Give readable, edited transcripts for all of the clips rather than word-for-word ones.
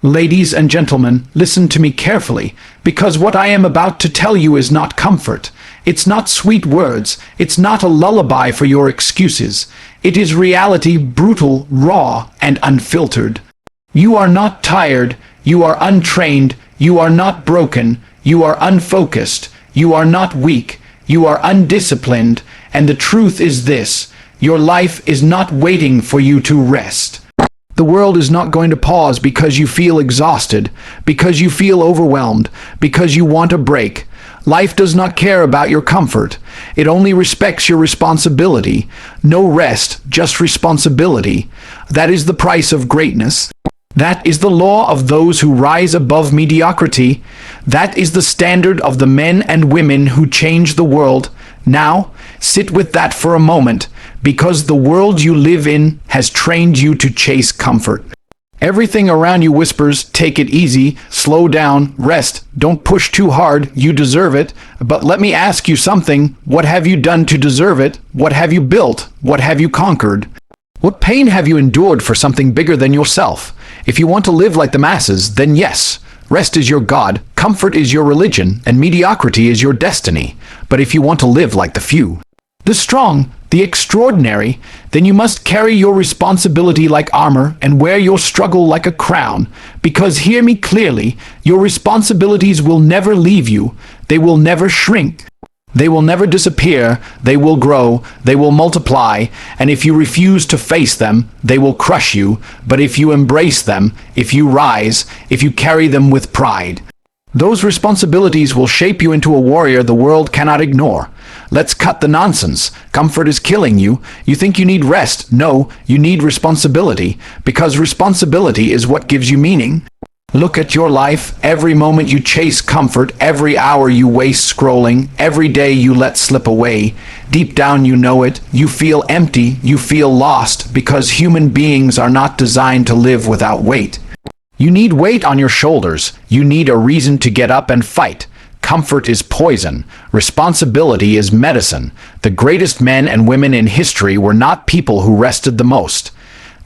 Ladies and gentlemen, listen to me carefully, because what I am about to tell you is not comfort. It's not sweet words. It's not a lullaby for your excuses. It is reality, brutal, raw, and unfiltered. You are not tired. You are untrained. You are not broken. You are unfocused. You are not weak. You are undisciplined. And the truth is this: your life is not waiting for you to rest. The world is not going to pause because you feel exhausted, because you feel overwhelmed, because you want a break. Life does not care about your comfort. It only respects your responsibility. No rest, just responsibility. That is the price of greatness. That is the law of those who rise above mediocrity. That is the standard of the men and women who change the world. Now, sit with that for a moment, because the world you live in has trained you to chase comfort. Everything around you whispers, take it easy, slow down, rest, don't push too hard, you deserve it. But let me ask you something: what have you done to deserve it? What have you built? What have you conquered? What pain have you endured for something bigger than yourself? If you want to live like the masses, then yes, rest is your God, comfort is your religion, and mediocrity is your destiny. But if you want to live like the few, the strong, the extraordinary, then you must carry your responsibility like armor and wear your struggle like a crown. Because hear me clearly, your responsibilities will never leave you. They will never shrink. They will never disappear. They will grow. They will multiply. And if you refuse to face them, they will crush you. But if you embrace them, if you rise, if you carry them with pride, those responsibilities will shape you into a warrior the world cannot ignore. Let's cut the nonsense. Comfort is killing you. You think you need rest. No, you need responsibility, because responsibility is what gives you meaning. Look at your life. Every moment you chase comfort, every hour you waste scrolling, every day you let slip away. Deep down you know it. You feel empty. You feel lost, because human beings are not designed to live without weight. You need weight on your shoulders. You need a reason to get up and fight. Comfort is poison. Responsibility is medicine. The greatest men and women in history were not people who rested the most.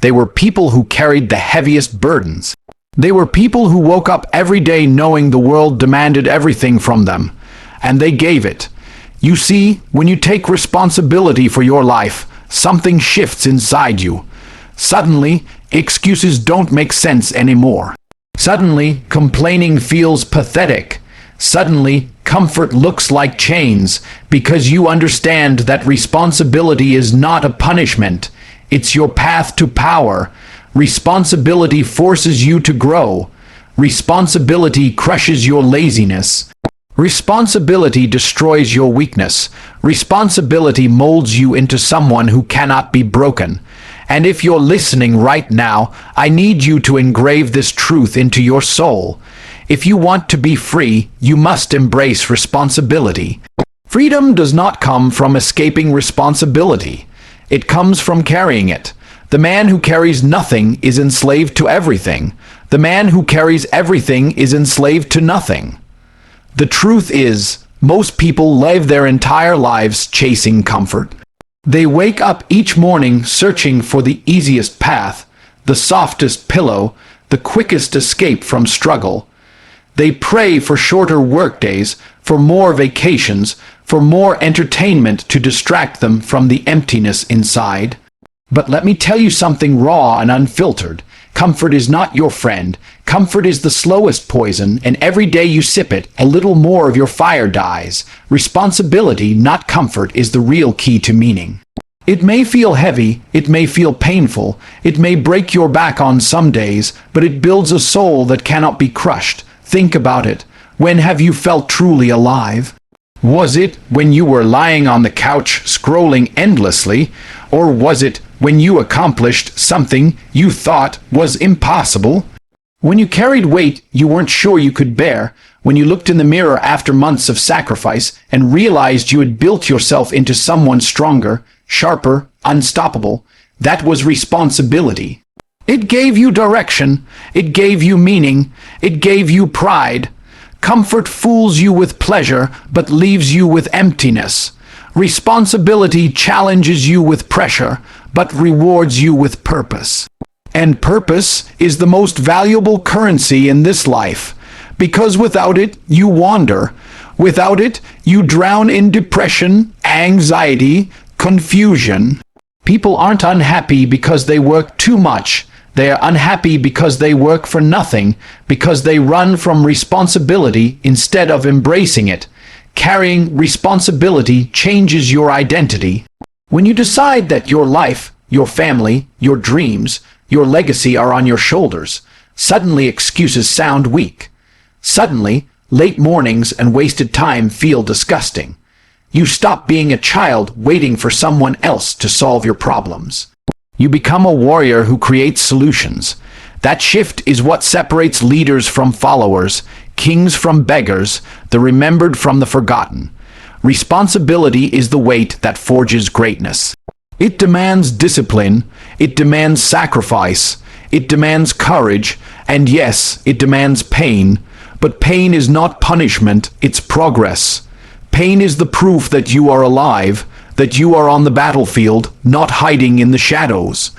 They were people who carried the heaviest burdens. They were people who woke up every day knowing the world demanded everything from them, and they gave it. You see, when you take responsibility for your life, something shifts inside you. Suddenly, excuses don't make sense anymore. Suddenly, complaining feels pathetic. Suddenly, comfort looks like chains, because you understand that responsibility is not a punishment. It's your path to power. Responsibility forces you to grow. Responsibility crushes your laziness. Responsibility destroys your weakness. Responsibility molds you into someone who cannot be broken. And if you're listening right now, I need you to engrave this truth into your soul. If you want to be free, you must embrace responsibility. Freedom does not come from escaping responsibility. It comes from carrying it. The man who carries nothing is enslaved to everything. The man who carries everything is enslaved to nothing. The truth is, most people live their entire lives chasing comfort. They wake up each morning searching for the easiest path, the softest pillow, the quickest escape from struggle. They pray for shorter workdays, for more vacations, for more entertainment to distract them from the emptiness inside. But let me tell you something raw and unfiltered. Comfort is not your friend. Comfort is the slowest poison, and every day you sip it, a little more of your fire dies. Responsibility, not comfort, is the real key to meaning. It may feel heavy, it may feel painful, it may break your back on some days, but it builds a soul that cannot be crushed. Think about it. When have you felt truly alive? Was it when you were lying on the couch scrolling endlessly? Or was it when you accomplished something you thought was impossible? When you carried weight you weren't sure you could bear? When you looked in the mirror after months of sacrifice and realized you had built yourself into someone stronger, sharper, unstoppable? That was responsibility. It gave you direction. It gave you meaning. It gave you pride. Comfort fools you with pleasure, but leaves you with emptiness. Responsibility challenges you with pressure, but rewards you with purpose. And purpose is the most valuable currency in this life, because without it, you wander. Without it, you drown in depression, anxiety, confusion. People aren't unhappy because they work too much. They are unhappy because they work for nothing, because they run from responsibility instead of embracing it. Carrying responsibility changes your identity. When you decide that your life, your family, your dreams, your legacy are on your shoulders, suddenly excuses sound weak. Suddenly, late mornings and wasted time feel disgusting. You stop being a child waiting for someone else to solve your problems. You become a warrior who creates solutions. That shift is what separates leaders from followers, kings from beggars, the remembered from the forgotten. Responsibility is the weight that forges greatness. It demands discipline, it demands sacrifice, it demands courage, and yes, it demands pain. But pain is not punishment, it's progress. Pain is the proof that you are alive, that you are on the battlefield, not hiding in the shadows.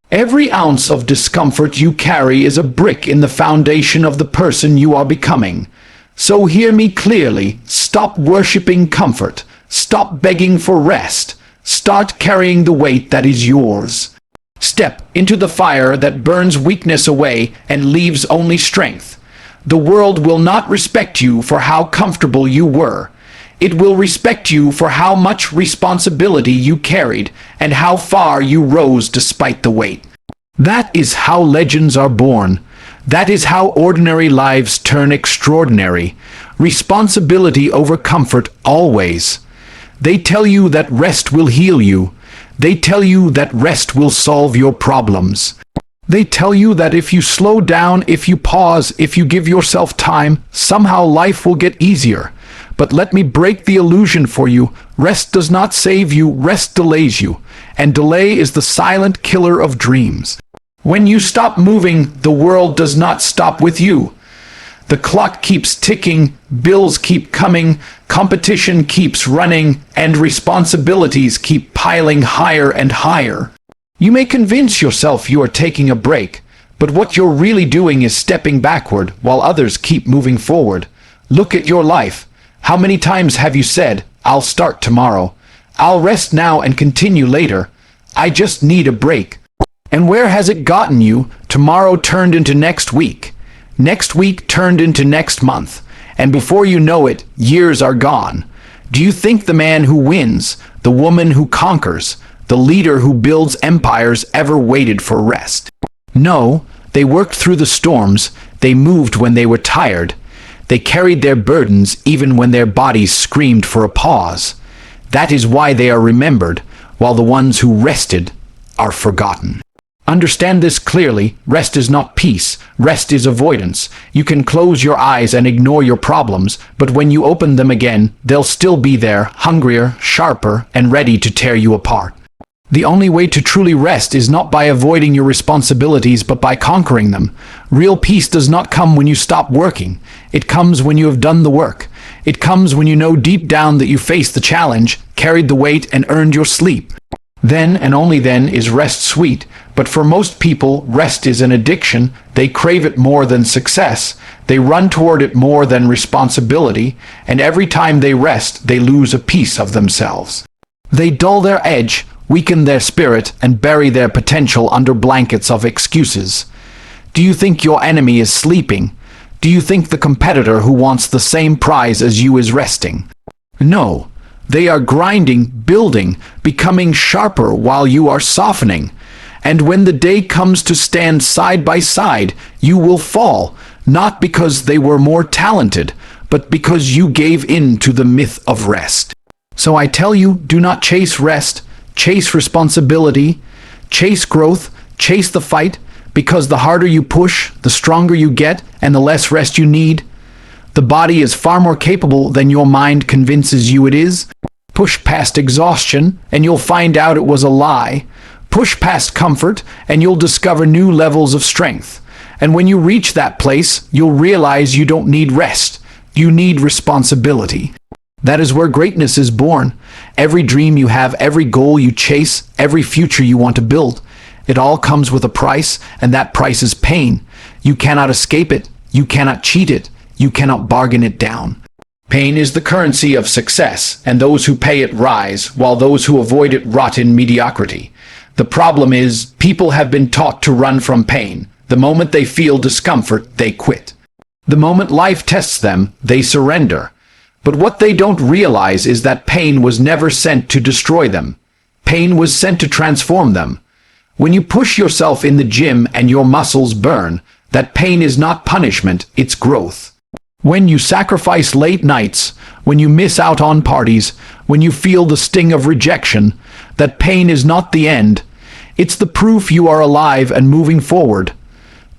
Every ounce of discomfort you carry is a brick in the foundation of the person you are becoming. So hear me clearly, stop worshipping comfort, stop begging for rest, start carrying the weight that is yours. Step into the fire that burns weakness away and leaves only strength. The world will not respect you for how comfortable you were. It will respect you for how much responsibility you carried and how far you rose despite the weight. That is how legends are born. That is how ordinary lives turn extraordinary. Responsibility over comfort always. They tell you that rest will heal you. They tell you that rest will solve your problems. They tell you that if you slow down, if you pause, if you give yourself time, somehow life will get easier. But let me break the illusion for you. Rest does not save you, rest delays you. And delay is the silent killer of dreams. When you stop moving, the world does not stop with you. The clock keeps ticking, bills keep coming, competition keeps running, and responsibilities keep piling higher and higher. You may convince yourself you are taking a break, but what you're really doing is stepping backward while others keep moving forward. Look at your life. How many times have you said, "I'll start tomorrow. I'll rest now and continue later. I just need a break." And where has it gotten you? Tomorrow turned into next week. Next week turned into next month. And before you know it, years are gone. Do you think the man who wins, the woman who conquers, the leader who builds empires ever waited for rest? No, they worked through the storms. They moved when they were tired. They carried their burdens even when their bodies screamed for a pause. That is why they are remembered, while the ones who rested are forgotten. Understand this clearly. Rest is not peace. Rest is avoidance. You can close your eyes and ignore your problems, but when you open them again, they'll still be there, hungrier, sharper, and ready to tear you apart. The only way to truly rest is not by avoiding your responsibilities, but by conquering them. Real peace does not come when you stop working. It comes when you have done the work. It comes when you know deep down that you faced the challenge, carried the weight, and earned your sleep. Then, and only then, is rest sweet. But for most people, rest is an addiction. They crave it more than success. They run toward it more than responsibility. And every time they rest, they lose a piece of themselves. They dull their edge, weaken their spirit, and bury their potential under blankets of excuses. Do you think your enemy is sleeping? Do you think the competitor who wants the same prize as you is resting? No. They are grinding, building, becoming sharper while you are softening. And when the day comes to stand side by side, you will fall, not because they were more talented, but because you gave in to the myth of rest. So I tell you, do not chase rest, chase responsibility, chase growth, chase the fight, because the harder you push, the stronger you get, and the less rest you need. The body is far more capable than your mind convinces you it is. Push past exhaustion, and you'll find out it was a lie. Push past comfort, and you'll discover new levels of strength. And when you reach that place, you'll realize you don't need rest. You need responsibility. That is where greatness is born. Every dream you have, every goal you chase, every future you want to build, It all comes with a price, and that price is pain. You cannot escape it. You cannot cheat it. You cannot bargain it down. Pain is the currency of success, and those who pay it rise, while those who avoid it rot in mediocrity. The problem is, people have been taught to run from pain. The moment they feel discomfort, they quit. The moment life tests them, they surrender. But what they don't realize is that pain was never sent to destroy them. Pain was sent to transform them. When you push yourself in the gym and your muscles burn, that pain is not punishment, it's growth. When you sacrifice late nights, when you miss out on parties, when you feel the sting of rejection, that pain is not the end. It's the proof you are alive and moving forward.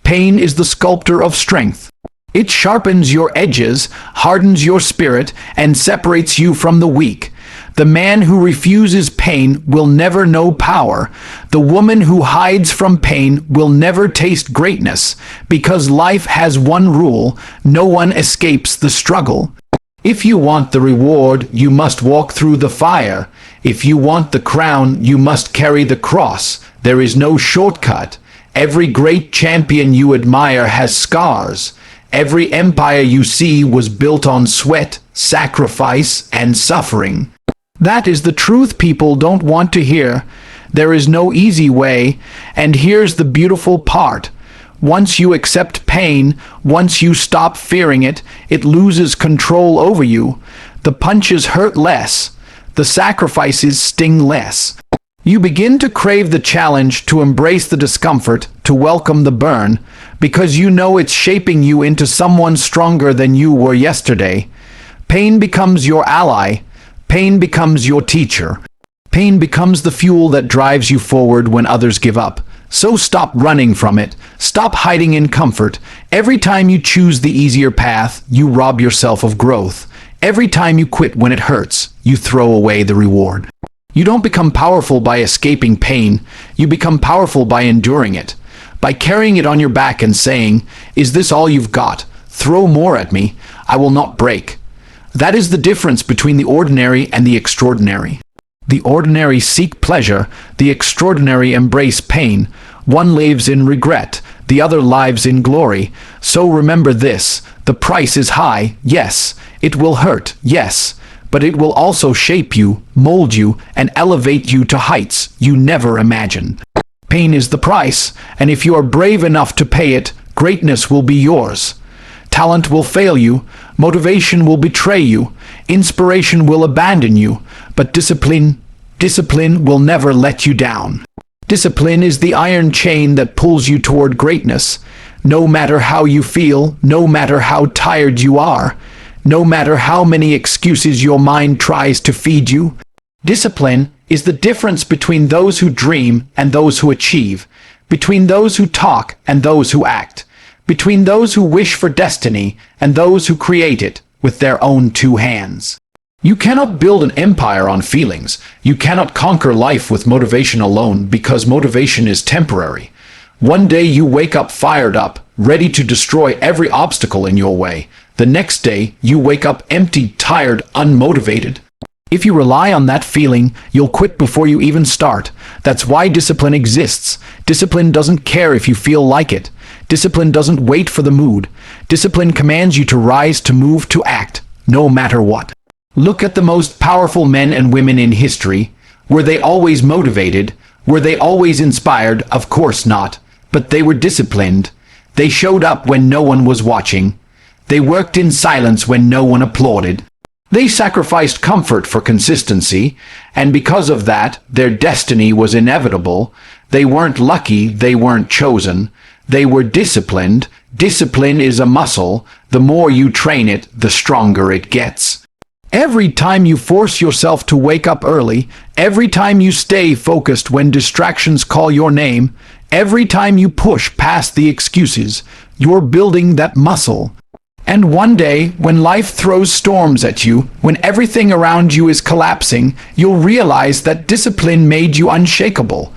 Pain is the sculptor of strength. It sharpens your edges, hardens your spirit, and separates you from the weak. The man who refuses pain will never know power. The woman who hides from pain will never taste greatness, because life has one rule: no one escapes the struggle. If you want the reward, you must walk through the fire. If you want the crown, you must carry the cross. There is no shortcut. Every great champion you admire has scars. Every empire you see was built on sweat, sacrifice, and suffering. That is the truth people don't want to hear. There is no easy way, and here's the beautiful part. Once you accept pain, once you stop fearing it, it loses control over you. The punches hurt less. The sacrifices sting less. You begin to crave the challenge, to embrace the discomfort, to welcome the burn, because you know it's shaping you into someone stronger than you were yesterday. Pain becomes your ally. Pain becomes your teacher. Pain becomes the fuel that drives you forward when others give up. So stop running from it. Stop hiding in comfort. Every time you choose the easier path, you rob yourself of growth. Every time you quit when it hurts, you throw away the reward. You don't become powerful by escaping pain. You become powerful by enduring it. By carrying it on your back and saying, "Is this all you've got? Throw more at me. I will not break." That is the difference between the ordinary and the extraordinary. The ordinary seek pleasure, the extraordinary embrace pain. One lives in regret, the other lives in glory. So remember this: the price is high, yes. It will hurt, yes. But it will also shape you, mold you, and elevate you to heights you never imagined. Pain is the price, and if you are brave enough to pay it, greatness will be yours. Talent will fail you, motivation will betray you, inspiration will abandon you, but discipline will never let you down. Discipline is the iron chain that pulls you toward greatness. No matter how you feel, no matter how tired you are, no matter how many excuses your mind tries to feed you, discipline is the difference between those who dream and those who achieve, between those who talk and those who act, between those who wish for destiny and those who create it with their own two hands. You cannot build an empire on feelings. You cannot conquer life with motivation alone, because motivation is temporary. One day you wake up fired up, ready to destroy every obstacle in your way. The next day you wake up empty, tired, unmotivated. If you rely on that feeling, you'll quit before you even start. That's why discipline exists. Discipline doesn't care if you feel like it. Discipline doesn't wait for the mood. Discipline commands you to rise, to move, to act, no matter what. Look at the most powerful men and women in history. Were they always motivated? Were they always inspired? Of course not. But they were disciplined. They showed up when no one was watching. They worked in silence when no one applauded. They sacrificed comfort for consistency, and because of that, their destiny was inevitable. They weren't lucky, they weren't chosen. They were disciplined. Discipline is a muscle. The more you train it, the stronger it gets. Every time you force yourself to wake up early, every time you stay focused when distractions call your name, every time you push past the excuses, you're building that muscle. And one day, when life throws storms at you, when everything around you is collapsing, you'll realize that discipline made you unshakable.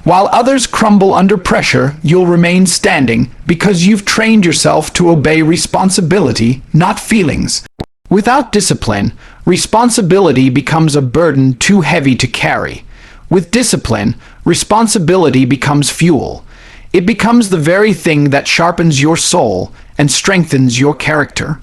While others crumble under pressure, you'll remain standing because you've trained yourself to obey responsibility, not feelings. Without discipline, responsibility becomes a burden too heavy to carry. With discipline, responsibility becomes fuel. It becomes the very thing that sharpens your soul and strengthens your character.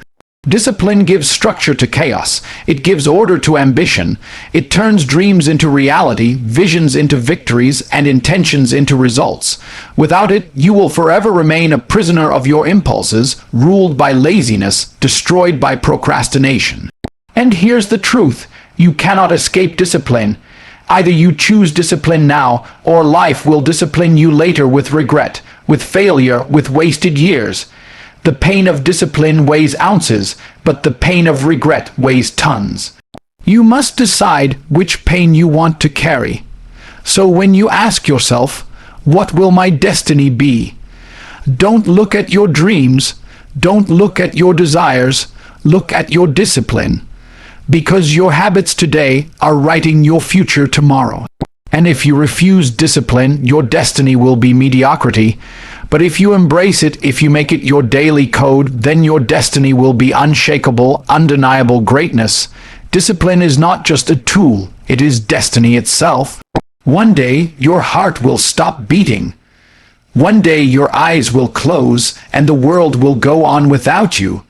Discipline gives structure to chaos. It gives order to ambition. It turns dreams into reality, visions into victories, and intentions into results. Without it, you will forever remain a prisoner of your impulses, ruled by laziness, destroyed by procrastination. And here's the truth: you cannot escape discipline. Either you choose discipline now, or life will discipline you later with regret, with failure, with wasted years. The pain of discipline weighs ounces, but the pain of regret weighs tons. You must decide which pain you want to carry. So when you ask yourself, what will my destiny be? Don't look at your dreams, don't look at your desires, look at your discipline. Because your habits today are writing your future tomorrow. And if you refuse discipline, your destiny will be mediocrity. But if you embrace it, if you make it your daily code, then your destiny will be unshakable, undeniable greatness. Discipline is not just a tool, it is destiny itself. One day, your heart will stop beating. One day, your eyes will close, and the world will go on without you.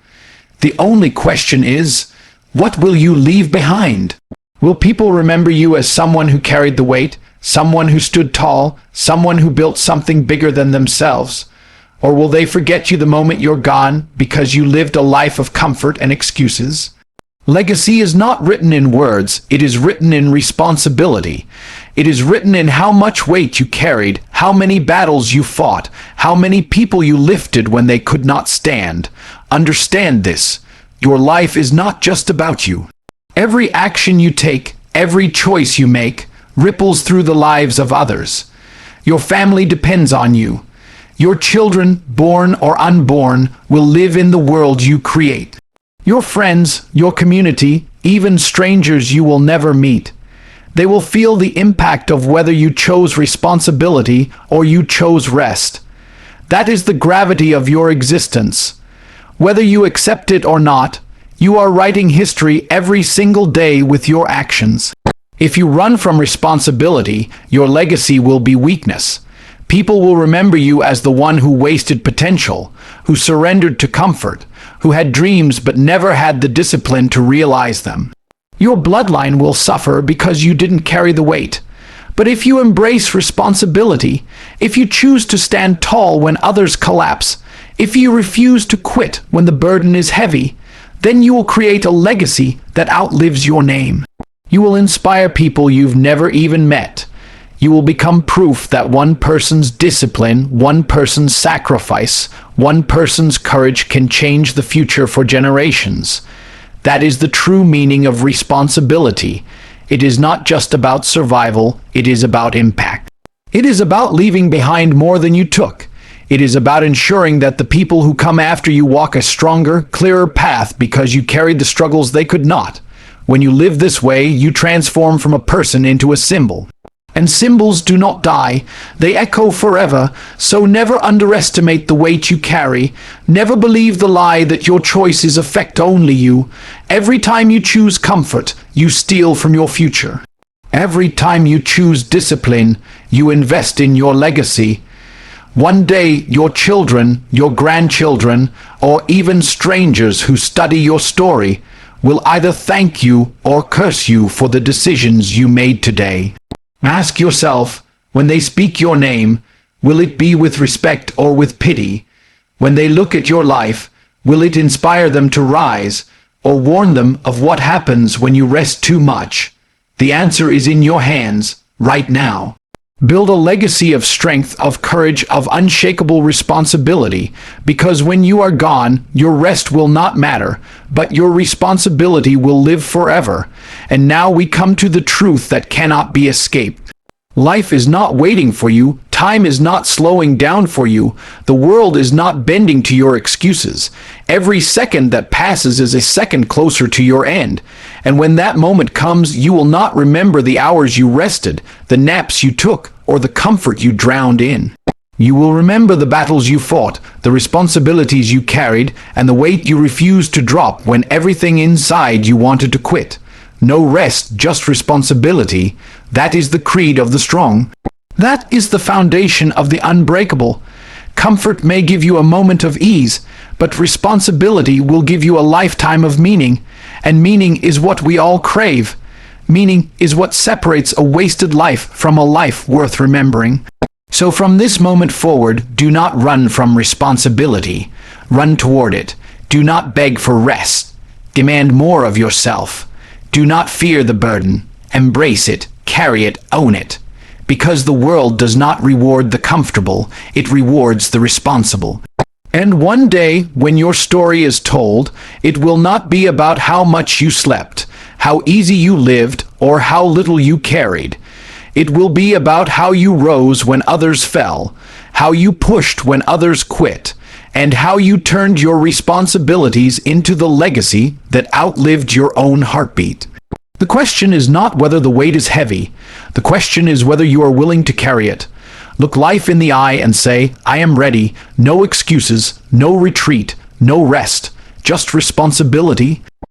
The only question is, what will you leave behind? Will people remember you as someone who carried the weight, someone who stood tall, someone who built something bigger than themselves? Or will they forget you the moment you're gone because you lived a life of comfort and excuses? Legacy is not written in words, it is written in responsibility. It is written in how much weight you carried, how many battles you fought, how many people you lifted when they could not stand. Understand this: your life is not just about you. Every action you take, every choice you make, ripples through the lives of others. Your family depends on you. Your children, born or unborn, will live in the world you create. Your friends, your community, even strangers you will never meet. They will feel the impact of whether you chose responsibility or you chose rest. That is the gravity of your existence. Whether you accept it or not, you are writing history every single day with your actions. If you run from responsibility, your legacy will be weakness. People will remember you as the one who wasted potential, who surrendered to comfort, who had dreams but never had the discipline to realize them. Your bloodline will suffer because you didn't carry the weight. But if you embrace responsibility, if you choose to stand tall when others collapse, if you refuse to quit when the burden is heavy, then you will create a legacy that outlives your name. You will inspire people you've never even met. You will become proof that one person's discipline, one person's sacrifice, one person's courage can change the future for generations. That is the true meaning of responsibility. It is not just about survival, it is about impact. It is about leaving behind more than you took. It is about ensuring that the people who come after you walk a stronger, clearer path because you carried the struggles they could not. When you live this way, you transform from a person into a symbol. And symbols do not die, they echo forever, so never underestimate the weight you carry. Never believe the lie that your choices affect only you. Every time you choose comfort, you steal from your future. Every time you choose discipline, you invest in your legacy. One day, your children, your grandchildren, or even strangers who study your story will either thank you or curse you for the decisions you made today. Ask yourself, when they speak your name, will it be with respect or with pity? When they look at your life, will it inspire them to rise, or warn them of what happens when you rest too much? The answer is in your hands, right now. Build a legacy of strength, of courage, of unshakable responsibility, because when you are gone, your rest will not matter, but your responsibility will live forever. And now we come to the truth that cannot be escaped. Life is not waiting for you. Time is not slowing down for you. The world is not bending to your excuses. Every second that passes is a second closer to your end. And when that moment comes, you will not remember the hours you rested, the naps you took, or the comfort you drowned in. You will remember the battles you fought, the responsibilities you carried, and the weight you refused to drop when everything inside you wanted to quit. No rest, just responsibility. That is the creed of the strong. That is the foundation of the unbreakable. Comfort may give you a moment of ease, but responsibility will give you a lifetime of meaning, and meaning is what we all crave. Meaning is what separates a wasted life from a life worth remembering. So from this moment forward, do not run from responsibility. Run toward it. Do not beg for rest. Demand more of yourself. Do not fear the burden. Embrace it, carry it, own it. Because the world does not reward the comfortable, it rewards the responsible. And one day, when your story is told, it will not be about how much you slept, how easy you lived, or how little you carried. It will be about how you rose when others fell, how you pushed when others quit, and how you turned your responsibilities into the legacy that outlived your own heartbeat. The question is not whether the weight is heavy. The question is whether you are willing to carry it. Look life in the eye and say, I am ready. No excuses, no retreat, no rest, just responsibility.